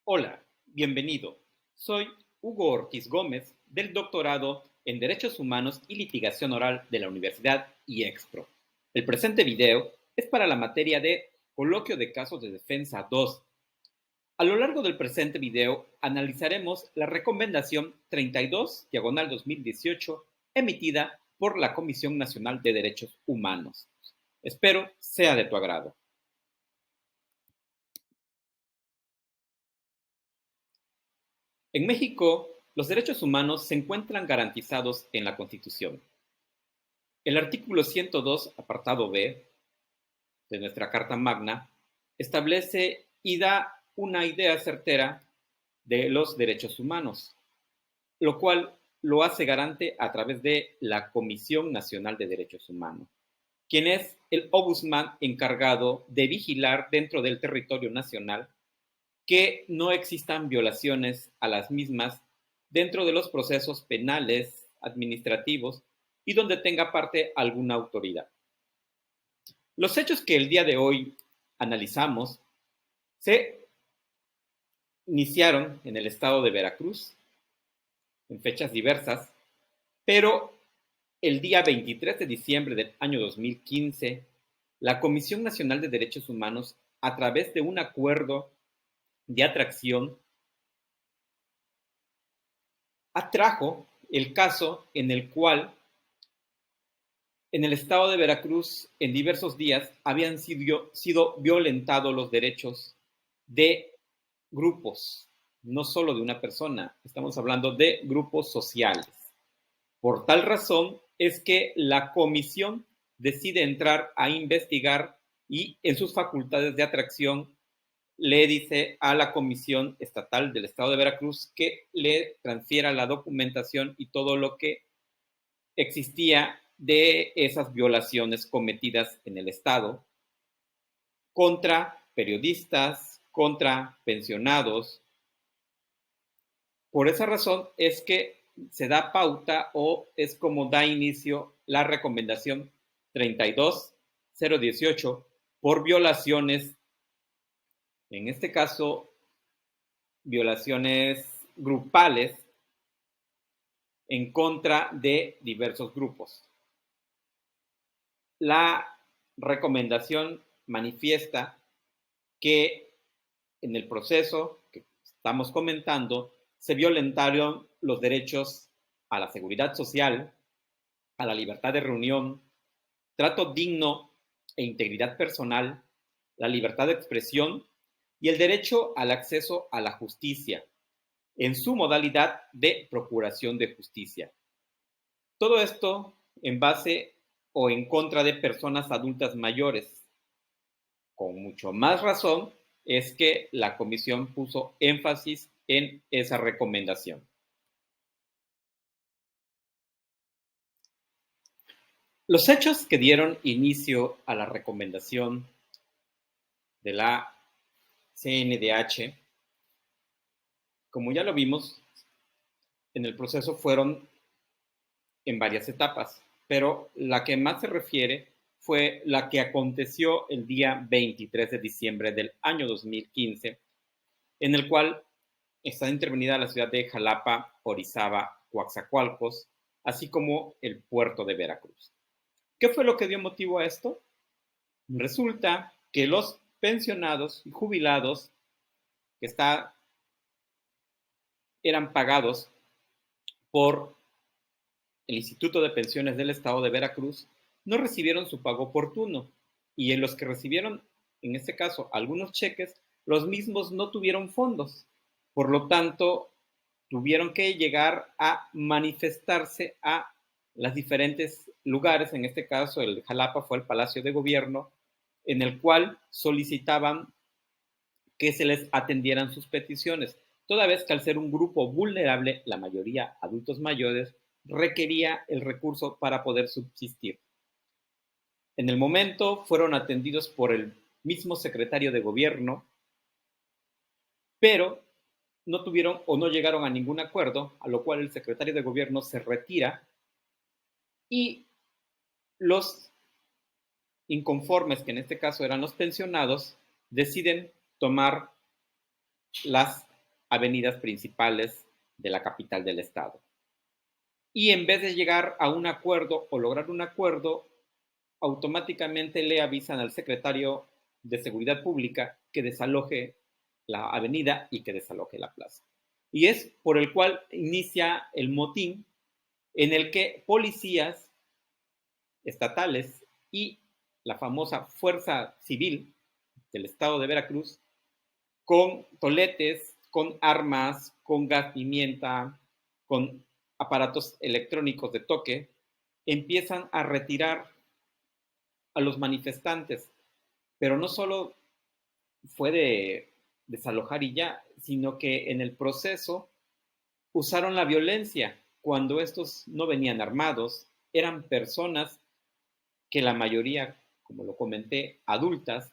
Hola, bienvenido. Soy Hugo Ortiz Gómez, del doctorado en Derechos Humanos y Litigación Oral de la Universidad IEXPRO. El presente video es para la materia de Coloquio de Casos de Defensa 2. A lo largo del presente video analizaremos la recomendación 32/2018 emitida por la Comisión Nacional de Derechos Humanos. Espero sea de tu agrado. En México, los derechos humanos se encuentran garantizados en la Constitución. El artículo 102, apartado B, de nuestra Carta Magna, establece y da una idea certera de los derechos humanos, lo cual lo hace garante a través de la Comisión Nacional de Derechos Humanos, quien es el ombudsman encargado de vigilar dentro del territorio nacional que no existan violaciones a las mismas dentro de los procesos penales, administrativos y donde tenga parte alguna autoridad. Los hechos que el día de hoy analizamos se iniciaron en el estado de Veracruz en fechas diversas, pero el día 23 de diciembre del año 2015, la Comisión Nacional de Derechos Humanos, a través de un acuerdo de atracción, atrajo el caso en el cual en el estado de Veracruz en diversos días habían sido violentados los derechos de grupos, no solo de una persona, estamos hablando de grupos sociales. Por tal razón es que la comisión decide entrar a investigar y en sus facultades de atracción le dice a la Comisión Estatal del Estado de Veracruz que le transfiera la documentación y todo lo que existía de esas violaciones cometidas en el Estado contra periodistas, contra pensionados. Por esa razón es que se da pauta o es como da inicio la recomendación 32/018 por violaciones, en este caso, violaciones grupales en contra de diversos grupos. La recomendación manifiesta que en el proceso que estamos comentando se violentaron los derechos a la seguridad social, a la libertad de reunión, trato digno e integridad personal, la libertad de expresión y el derecho al acceso a la justicia en su modalidad de procuración de justicia. Todo esto en base o en contra de personas adultas mayores. Con mucho más razón es que la comisión puso énfasis en esa recomendación. Los hechos que dieron inicio a la recomendación de la CNDH, como ya lo vimos, en el proceso fueron en varias etapas, pero la que más se refiere fue la que aconteció el día 23 de diciembre del año 2015, en el cual está intervenida la ciudad de Jalapa, Orizaba, Coatzacoalcos, así como el puerto de Veracruz. ¿Qué fue lo que dio motivo a esto? Resulta que los pensionados y jubilados que eran pagados por el Instituto de Pensiones del Estado de Veracruz no recibieron su pago oportuno y en los que recibieron, en este caso, algunos cheques, los mismos no tuvieron fondos. Por lo tanto, tuvieron que llegar a manifestarse a los diferentes lugares, en este caso el de Jalapa fue el Palacio de Gobierno, en el cual solicitaban que se les atendieran sus peticiones, toda vez que al ser un grupo vulnerable, la mayoría adultos mayores, requería el recurso para poder subsistir. En el momento fueron atendidos por el mismo secretario de gobierno, pero no tuvieron o no llegaron a ningún acuerdo, a lo cual el secretario de gobierno se retira y los inconformes, que en este caso eran los pensionados, deciden tomar las avenidas principales de la capital del estado. Y en vez de llegar a un acuerdo o lograr un acuerdo, automáticamente le avisan al secretario de Seguridad Pública que desaloje la avenida y que desaloje la plaza. Y es por el cual inicia el motín en el que policías estatales y la famosa Fuerza Civil del estado de Veracruz, con toletes, con armas, con gas pimienta, con aparatos electrónicos de toque, empiezan a retirar a los manifestantes. Pero no solo fue de desalojar y ya, sino que en el proceso usaron la violencia cuando estos no venían armados, eran personas que la mayoría, como lo comenté, adultas,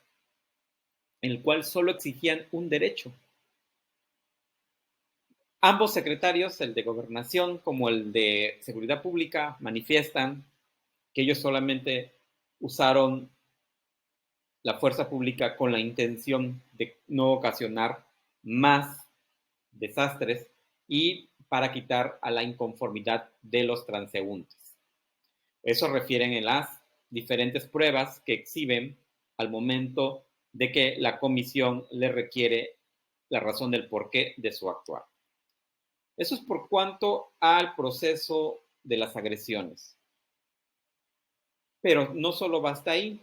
en el cual solo exigían un derecho. Ambos secretarios, el de Gobernación como el de Seguridad Pública, manifiestan que ellos solamente usaron la fuerza pública con la intención de no ocasionar más desastres y para quitar a la inconformidad de los transeúntes. Eso refieren en las diferentes pruebas que exhiben al momento de que la comisión le requiere la razón del porqué de su actuar. Eso es por cuanto al proceso de las agresiones. Pero no solo basta ahí,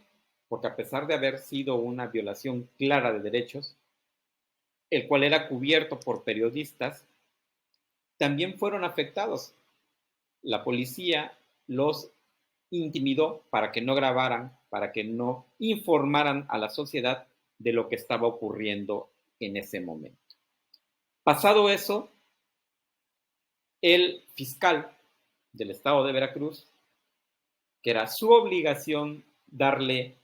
porque a pesar de haber sido una violación clara de derechos, el cual era cubierto por periodistas, también fueron afectados. La policía los intimidó para que no grabaran, para que no informaran a la sociedad de lo que estaba ocurriendo en ese momento. Pasado eso, el fiscal del estado de Veracruz, que era su obligación darle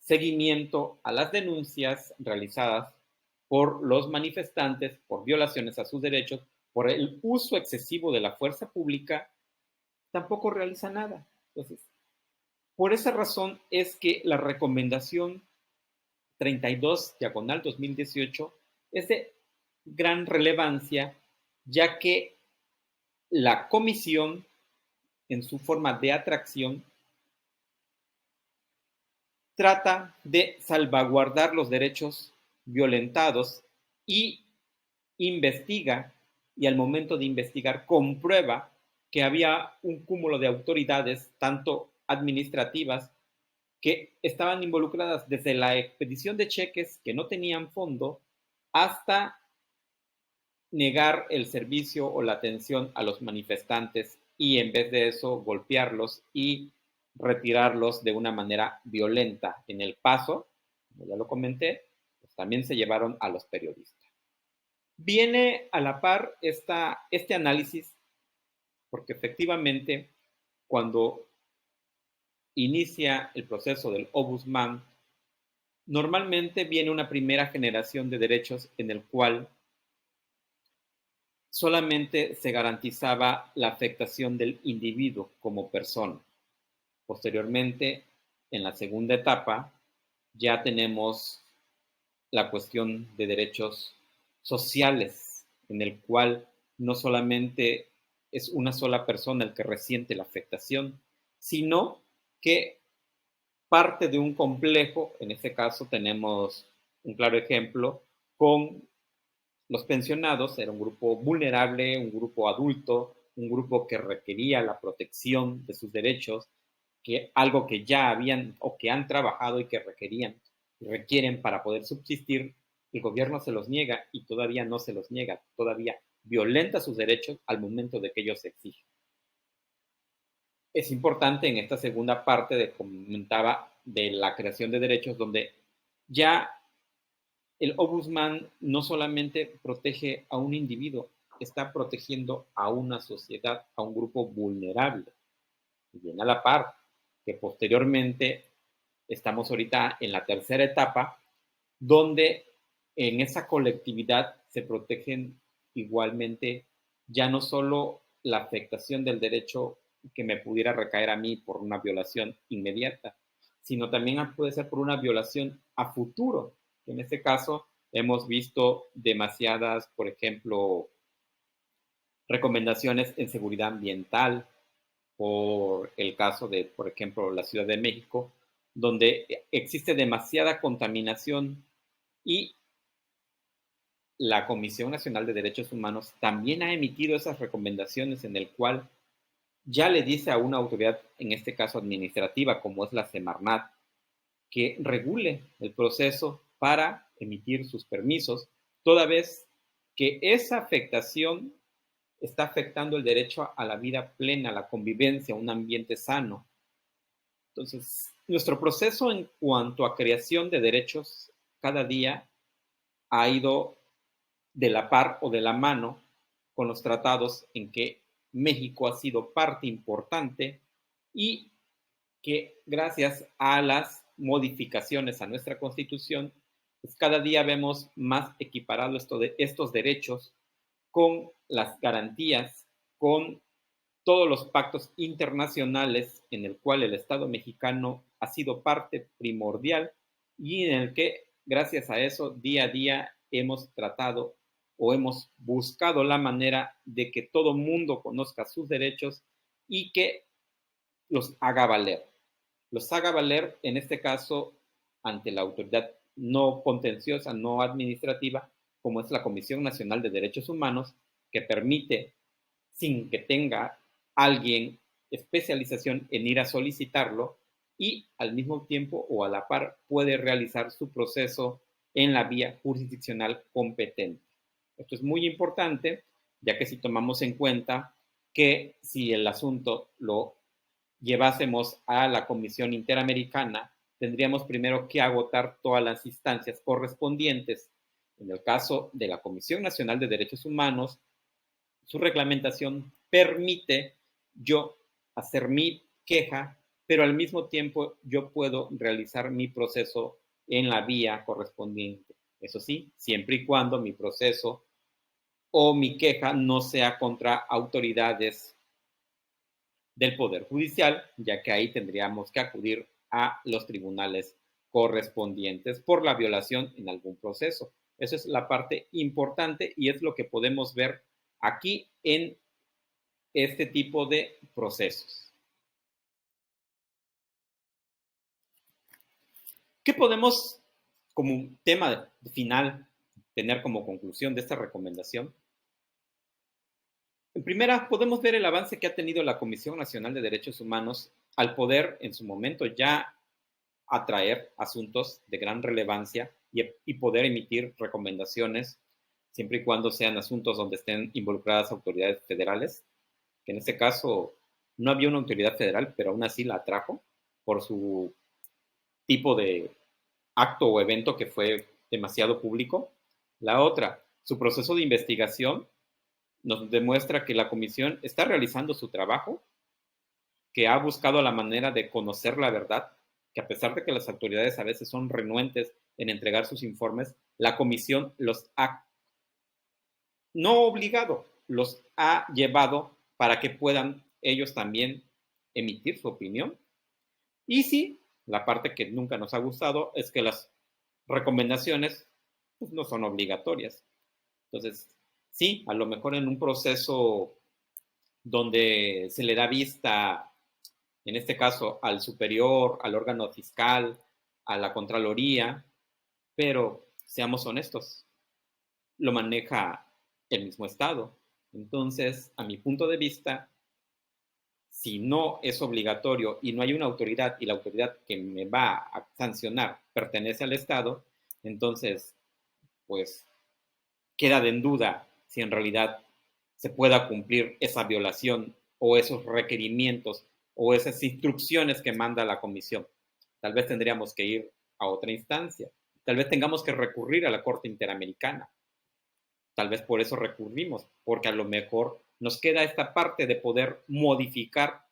seguimiento a las denuncias realizadas por los manifestantes por violaciones a sus derechos, por el uso excesivo de la fuerza pública, tampoco realiza nada. Entonces, por esa razón es que la recomendación 32/2018 es de gran relevancia, ya que la comisión, en su forma de atracción, trata de salvaguardar los derechos violentados y investiga, y al momento de investigar comprueba que había un cúmulo de autoridades, tanto administrativas, que estaban involucradas desde la expedición de cheques que no tenían fondo hasta negar el servicio o la atención a los manifestantes y en vez de eso golpearlos y retirarlos de una manera violenta. En el paso, como ya lo comenté, pues también se llevaron a los periodistas. Viene a la par este análisis porque efectivamente cuando inicia el proceso del Ombudsman, normalmente viene una primera generación de derechos en el cual solamente se garantizaba la afectación del individuo como persona. Posteriormente, en la segunda etapa, ya tenemos la cuestión de derechos sociales, en el cual no solamente es una sola persona el que resiente la afectación, sino que parte de un complejo, en este caso tenemos un claro ejemplo con los pensionados, era un grupo vulnerable, un grupo adulto, un grupo que requería la protección de sus derechos, que algo que ya habían o que han trabajado y que requerían y requieren para poder subsistir, el gobierno se los niega y todavía no se los niega, todavía violenta sus derechos al momento de que ellos exigen. Es importante en esta segunda parte de comentaba de la creación de derechos donde ya el ombudsman no solamente protege a un individuo, está protegiendo a una sociedad, a un grupo vulnerable. Y viene a la par que posteriormente estamos ahorita en la tercera etapa, donde en esa colectividad se protegen igualmente ya no solo la afectación del derecho que me pudiera recaer a mí por una violación inmediata, sino también puede ser por una violación a futuro, que en este caso Hemos visto demasiadas, por ejemplo, recomendaciones en seguridad ambiental, por el caso de, por ejemplo, la Ciudad de México, donde existe demasiada contaminación y la Comisión Nacional de Derechos Humanos también ha emitido esas recomendaciones en el cual ya le dice a una autoridad, en este caso administrativa, como es la Semarnat, que regule el proceso para emitir sus permisos, toda vez que esa afectación está afectando el derecho a la vida plena, a la convivencia, a un ambiente sano. Entonces, nuestro proceso en cuanto a creación de derechos cada día ha ido de la par o de la mano con los tratados en que México ha sido parte importante y que gracias a las modificaciones a nuestra Constitución, pues cada día vemos más equiparado estos derechos con las garantías, con todos los pactos internacionales en el cual el Estado mexicano ha sido parte primordial y en el que, gracias a eso, día a día hemos tratado o hemos buscado la manera de que todo mundo conozca sus derechos y que los haga valer. Los haga valer, en este caso, ante la autoridad no contenciosa, no administrativa, como es la Comisión Nacional de Derechos Humanos, que permite, sin que tenga alguien especialización en ir a solicitarlo, y al mismo tiempo o a la par puede realizar su proceso en la vía jurisdiccional competente. Esto es muy importante, ya que si tomamos en cuenta que si el asunto lo llevásemos a la Comisión Interamericana, tendríamos primero que agotar todas las instancias correspondientes. En el caso de la Comisión Nacional de Derechos Humanos, su reglamentación permite yo hacer mi queja, pero al mismo tiempo yo puedo realizar mi proceso en la vía correspondiente. Eso sí, siempre y cuando mi proceso o mi queja no sea contra autoridades del Poder Judicial, ya que ahí tendríamos que acudir a los tribunales correspondientes por la violación en algún proceso. Esa es la parte importante y es lo que podemos ver aquí en este tipo de procesos. ¿Qué podemos, como un tema final, tener como conclusión de esta recomendación? En primera, podemos ver el avance que ha tenido la Comisión Nacional de Derechos Humanos al poder en su momento ya atraer asuntos de gran relevancia y poder emitir recomendaciones, siempre y cuando sean asuntos donde estén involucradas autoridades federales, que en este caso no había una autoridad federal, pero aún así la atrajo por su tipo de acto o evento que fue demasiado público. La otra, su proceso de investigación nos demuestra que la comisión está realizando su trabajo, que ha buscado la manera de conocer la verdad, que a pesar de que las autoridades a veces son renuentes en entregar sus informes, la comisión los ha no obligado, los ha llevado para que puedan ellos también emitir su opinión. Y sí, la parte que nunca nos ha gustado es que las recomendaciones pues, no son obligatorias. Entonces, sí, a lo mejor en un proceso donde se le da vista, en este caso, al superior, al órgano fiscal, a la Contraloría, pero seamos honestos, lo maneja el mismo Estado. Entonces, a mi punto de vista, si no es obligatorio y no hay una autoridad y la autoridad que me va a sancionar pertenece al Estado, entonces, pues queda en duda si en realidad se pueda cumplir esa violación o esos requerimientos o esas instrucciones que manda la comisión. Tal vez tendríamos que ir a otra instancia. Tal vez tengamos que recurrir a la Corte Interamericana. Tal vez por eso recurrimos, porque a lo mejor nos queda esta parte de poder modificar.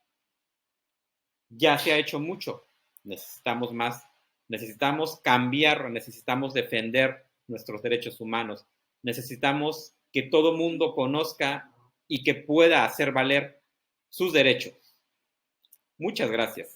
Ya se ha hecho mucho, necesitamos más, necesitamos cambiar, necesitamos defender nuestros derechos humanos, necesitamos que todo mundo conozca y que pueda hacer valer sus derechos. Muchas gracias.